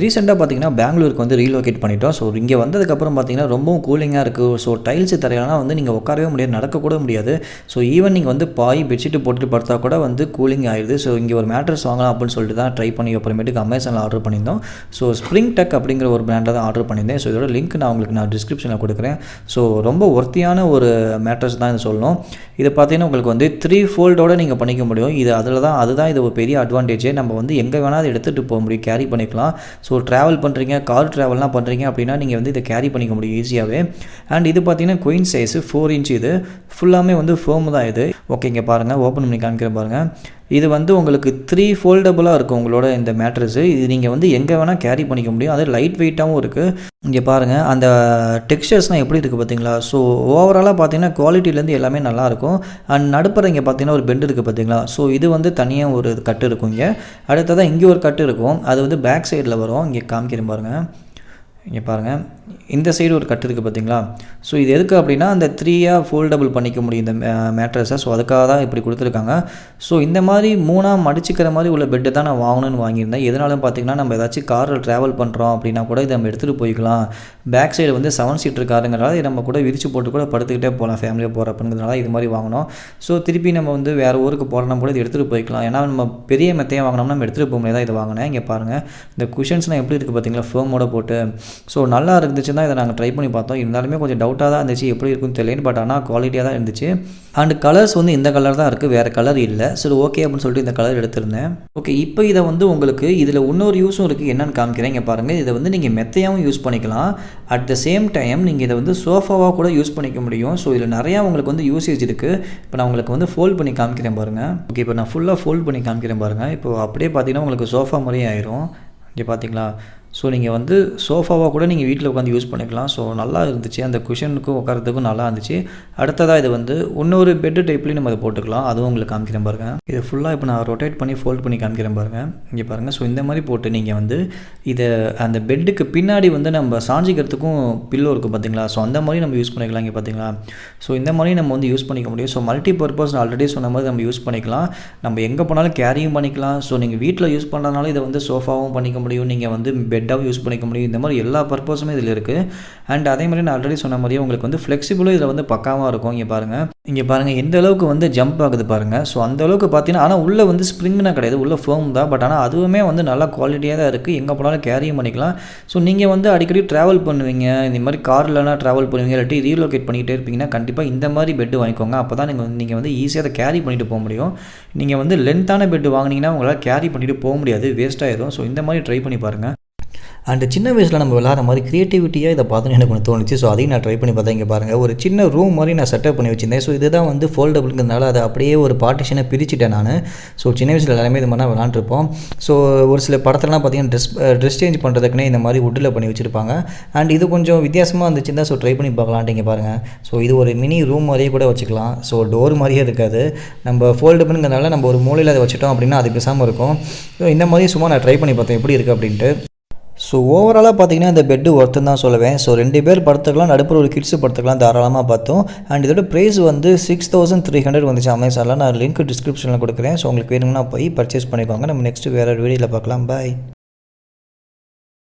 ரீசெண்டாக பார்த்தீங்கன்னா பெங்களூருக்கு வந்து ரீலோகேட் பண்ணிட்டோம். ஸோ இங்கே வந்ததுக்கப்புறம் பார்த்தீங்கன்னா ரொம்பவும் கூலிங்காக இருக்குது. ஸோ டைல்ஸு தரையெல்லாம் வந்து நீங்கள் உட்காரவே முடியாது, நடக்கக்கூட முடியாது. ஸோ ஈவன் நீங்கள் வந்து பாய் பெட்ஷீட்டு போட்டுட்டு படுத்தா கூட வந்து கூலிங் ஆயிடுது. ஸோ இங்கே ஒரு மேட்ரஸ் வாங்கலாம் அப்படின்னு சொல்லிட்டு தான் ட்ரை பண்ணி அப்புறமேட்டுக்கு அமேசானில் ஆர்டர் பண்ணியிருந்தோம். ஸோ ஸ்ப்ரிங் டெக் அப்படிங்கிற ஒரு பிராண்டில் தான் ஆர்டர் பண்ணியிருந்தேன். ஸோ இதோட லிங்க் நான் டிஸ்கிரிப்ஷனில் கொடுக்குறேன். ஸோ ரொம்ப ஒர்த்தியான ஒரு மேட்ரஸ் தான் இது சொல்லணும். இது பார்த்தீங்கன்னா உங்களுக்கு வந்து 3 ஃபோல்டோடு நீங்கள் பண்ணிக்க முடியும். இது அதுதான் இது ஒரு பெரிய அட்வான்டேஜே. நம்ம வந்து எங்கே வேணால் அதை எடுத்துகிட்டு போக முடியும், கேரி பண்ணிக்கலாம். ஸோ ட்ராவல் பண்ணுறீங்க, கார் ட்ராவல்லாம் பண்ணுறீங்க அப்படின்னா நீங்கள் வந்து இதை கேரி பண்ணிக்க முடியும் ஈஸியாகவே. அண்ட் இது பார்த்தீங்கன்னா குயின் சைஸு 4 இன்ச். இது ஃபுல்லாமே வந்து ஃபோம் தான் இது. ஓகே, இங்கே பாருங்கள், ஓப்பன் பண்ணி காமிக்கிறேன் பாருங்கள். இது வந்து உங்களுக்கு 3 ஃபோல்டபுளாக இருக்கும் உங்களோட இந்த மேட்ரஸு. இது நீங்கள் வந்து எங்கே வேணால் கேரி பண்ணிக்க முடியும். அது லைட் வெயிட்டாகவும் இருக்குது. இங்கே பாருங்கள் அந்த டெக்ஸ்சர்ஸ்லாம் எப்படி இருக்குது பார்த்தீங்களா. ஸோ ஓவராலாக பார்த்தீங்கன்னா குவாலிட்டிலேருந்து எல்லாமே நல்லாயிருக்கும். அண்ட் நடுப்புற இங்கே பார்த்தீங்கன்னா ஒரு பெண்ட் இருக்குது பார்த்தீங்களா. ஸோ இது வந்து தனியாக ஒரு கட்டு இருக்கும். இங்கே அடுத்ததாக இங்கே ஒரு கட்டு இருக்கும். அது வந்து பேக் சைடில் வரும். இங்கே காமிக்கிறேன் பாருங்கள். இங்கே பாருங்கள், இந்த சைடு ஒரு கட்டு இருக்குது பார்த்தீங்களா. ஸோ இது எதுக்கு அப்படின்னா அந்த 3ஆக ஃபோல்டபுள் பண்ணிக்க முடியும் இந்த மேட்ரஸை. ஸோ அதுக்காக தான் இப்படி கொடுத்துருக்காங்க. ஸோ இந்த மாதிரி 3ஆக மடிச்சிக்கிற மாதிரி உள்ள பெட்டு தான் நான் வாங்கணும்னு வாங்கியிருந்தேன். எதனாலும் பார்த்தீங்கன்னா நம்ம ஏதாச்சும் காரில் ட்ராவல் பண்ணுறோம் அப்படின்னா கூட இதை நம்ம எடுத்துகிட்டு போய்க்கலாம். பேக் சைடு வந்து 7 சீட்டர் காருங்கிறனால இதை நம்ம கூட விரிச்சு போட்டு கூட படுத்துக்கிட்டே போகலாம் ஃபேமிலியாக போகிறப்பங்கிறதுனால இது மாதிரி வாங்கினோம். ஸோ திருப்பி நம்ம வந்து வேறு ஊருக்கு போகிறோம்னா கூட இது எடுத்துகிட்டு போய்க்கலாம். ஏன்னா நம்ம பெரிய மெத்தையாக வாங்கினோம்னா நம்ம எடுத்துகிட்டு போக முடியாது. இதை வாங்கினேன். இங்கே பாருங்கள் இந்த குஷன்ஸ்லாம் எப்படி இருக்குது பார்த்தீங்களா, ஃபோமோட போட்டு. ஸோ நல்லா இருந்துச்சுன்னா இதை நாங்கள் ட்ரை பண்ணி பார்த்தோம். இருந்தாலுமே கொஞ்சம் டவுட்டாக தான் இருந்துச்சு, எப்படி இருக்குன்னு தெரியல. பட் ஆனால் குவாலிட்டியாக தான் இருந்துச்சு. அண்ட் கலர்ஸ் வந்து இந்த கலர் தான் இருக்குது, வேறு கலர் இல்லை. சரி ஓகே அப்படின்னு சொல்லிட்டு இந்த கலர் எடுத்திருந்தேன். ஓகே, இப்போ இதை வந்து உங்களுக்கு இதில் இன்னொரு யூஸும் இருக்குது. என்னென்னு காமிக்கிறேன். இங்கே பாருங்கள், இதை வந்து நீங்கள் மெத்தையாகவும் யூஸ் பண்ணிக்கலாம். அட் த சேம் டைம் நீங்கள் இதை வந்து சோஃபாவாக கூட யூஸ் பண்ணிக்க முடியும். ஸோ இதில் நிறையா உங்களுக்கு வந்து யூசேஜ் இருக்குது. இப்போ நான் உங்களுக்கு வந்து ஃபோல்ட் பண்ணி காமிக்கிறேன் பாருங்கள். ஓகே, இப்போ நான் ஃபுல்லாக ஃபோல்ட் பண்ணி காமிக்கிறேன் பாருங்கள். இப்போ அப்படியே பார்த்தீங்கன்னா உங்களுக்கு சோஃபா மாதிரியே ஆயிரும். இங்கே பார்த்தீங்களா. ஸோ நீங்கள் வந்து சோஃபாவாக கூட நீங்கள் வீட்டில் உட்காந்து யூஸ் பண்ணிக்கலாம். ஸோ நல்லா இருந்துச்சு, அந்த குஷனுக்கும் உட்காரத்துக்கும் நல்லா இருந்துச்சு. அடுத்ததாக இது வந்து இன்னொரு பெட்டு டைப்லேயும் நம்ம அதை போட்டுக்கலாம். அதுவும் உங்களுக்கு காமிக்கிறேன் பாருங்கள். இது ஃபுல்லாக இப்போ நான் ரொட்டேட் பண்ணி ஃபோல்ட் பண்ணி காமிக்கிறேன் பாருங்கள். இங்கே பாருங்கள். ஸோ இந்த மாதிரி போட்டு நீங்கள் வந்து இதை அந்த பெட்டுக்கு பின்னாடி வந்து நம்ம சாஞ்சிக்கிறதுக்கும் பில்லோ இருக்குது பார்த்தீங்களா. ஸோ அந்த மாதிரி நம்ம யூஸ் பண்ணிக்கலாம். இங்கே பார்த்தீங்களா. ஸோ இந்த மாதிரி நம்ம வந்து யூஸ் பண்ணிக்க முடியும். ஸோ மல்டி பர்பஸ் ஆல்ரெடி சொன்ன மாதிரி நம்ம யூஸ் பண்ணிக்கலாம். நம்ம எங்கே போனாலும் கேரியும் பண்ணிக்கலாம். ஸோ நீங்கள் வீட்டில் யூஸ் பண்ணுறதுனால இதை வந்து சோஃபாவும் பண்ணிக்க முடியும், நீங்கள் வந்து பெட்டாகவும் யூஸ் பண்ணிக்க முடியும். இந்த மாதிரி எல்லா பர்பஸுமே இதில் இருக்குது. அண்ட் அதே மாதிரி நான் ஆல்ரெடி சொன்ன மாதிரியே உங்களுக்கு வந்து ஃப்ளெக்சிபிளும் இதில் வந்து பக்காவாக இருக்கும். இங்கே பாருங்கள் எந்த அளவுக்கு வந்து ஜம்ப் ஆகுது பாருங்கள். ஸோ அந்த அளவுக்கு பார்த்தீங்கன்னா ஆனால் உள்ளே வந்து ஸ்ப்ரிங்னா கிடையாது, உள்ளே ஃபோம் தான். பட் ஆனால் அதுவுமே வந்து நல்லா குவாலிட்டியாக தான் இருக்குது. எங்கே போனாலும் கேரியும் பண்ணிக்கலாம். ஸோ நீங்கள் வந்து அடிக்கடி ட்ராவல் பண்ணுவீங்க, இந்த மாதிரி கார்லலாம் ட்ராவல் பண்ணுவீங்க, இல்லாட்டி ரீலோகேட் பண்ணிகிட்டே இருப்பீங்கன்னா கண்டிப்பாக இந்த மாதிரி பெட்டு வாங்கிக்கோங்க. அப்போ தான் நீங்கள் வந்து ஈஸியாக அதை கேரி பண்ணிட்டு போக முடியும். நீங்கள் வந்து லென்த்தான பெட்டு வாங்கினீங்கன்னா உங்களால் கேரி பண்ணிட்டு போக முடியாது, வேஸ்ட் ஆயிடும். ஸோ இந்த மாதிரி ட்ரை பண்ணி பாருங்கள். அண்ட் சின்ன வயசில் நம்ம விளாட்ற மாதிரி க்ரியேட்டிவிட்டியாக இதை பார்த்து எனக்கு ஒன்று தோணுச்சு. ஸோ அதையும் நான் ட்ரை பண்ணி பார்த்தேன். இங்கே பாருங்கள், ஒரு சின்ன ரூம் மாதிரி நான் செட்டப் பண்ணி வச்சுருந்தேன். ஸோ இதுதான் வந்து ஃபோல்டபுளுங்கிறதுனால அதை அப்படியே ஒரு பார்ட்டிஷனை பிரிச்சுட்டேன் நான். ஸோ சின்ன வயசில் எல்லாமே இது மாதிரி விளாண்டுருப்போம். ஸோ ஒரு சில படத்துலலாம் பார்த்தீங்கன்னா ட்ரெஸ் சேஞ்ச் பண்ணுறதுக்குன்னே இந்த மாதிரி வுட்டில் பண்ணி வச்சுருப்பாங்க. அண்ட் இது கொஞ்சம் வித்தியாசமாக இருந்துச்சுன்னா ஸோ ட்ரை பண்ணி பார்க்கலான்ட்டு. இங்கே பாருங்கள். ஸோ இது ஒரு மினி ரூம் மாதிரியே கூட வச்சுக்கலாம். ஸோ டோர் மாதிரியே இருக்காது. நம்ம ஃபோல்டபுளுங்கிறதுனால நம்ம ஒரு மூலையில் அதை வச்சுட்டோம் அப்படின்னா அது பேசாமல் இருக்கும். ஸோ இந்த மாதிரி சும்மா நான் ட்ரை பண்ணி பார்த்தேன் எப்படி இருக்குது அப்படின்ட்டு. ஸோ ஓவராலாக பார்த்தீங்கன்னா இந்த பெட்டு ஒர்த்துன்னு தான் சொல்லுவேன். ஸோ 2 பேர் படுத்துக்கலாம், நடுப்புற ஒரு கிட்ஸு படுத்துக்கலாம், தாராளமாக பார்த்தோம். அண்ட் இதோட ப்ரைஸ் வந்து 6300 வந்துச்சு அமேசானில். நான் லிங்க் டிஸ்கிரிப்ஷனில் கொடுக்குறேன். ஸோ உங்களுக்கு வேணும்னா போய் பர்ச்சேஸ் பண்ணிக்கோங்க. நம்ம நெக்ஸ்ட்டு வேறு வீடியோவில் பார்க்கலாம். பாய்.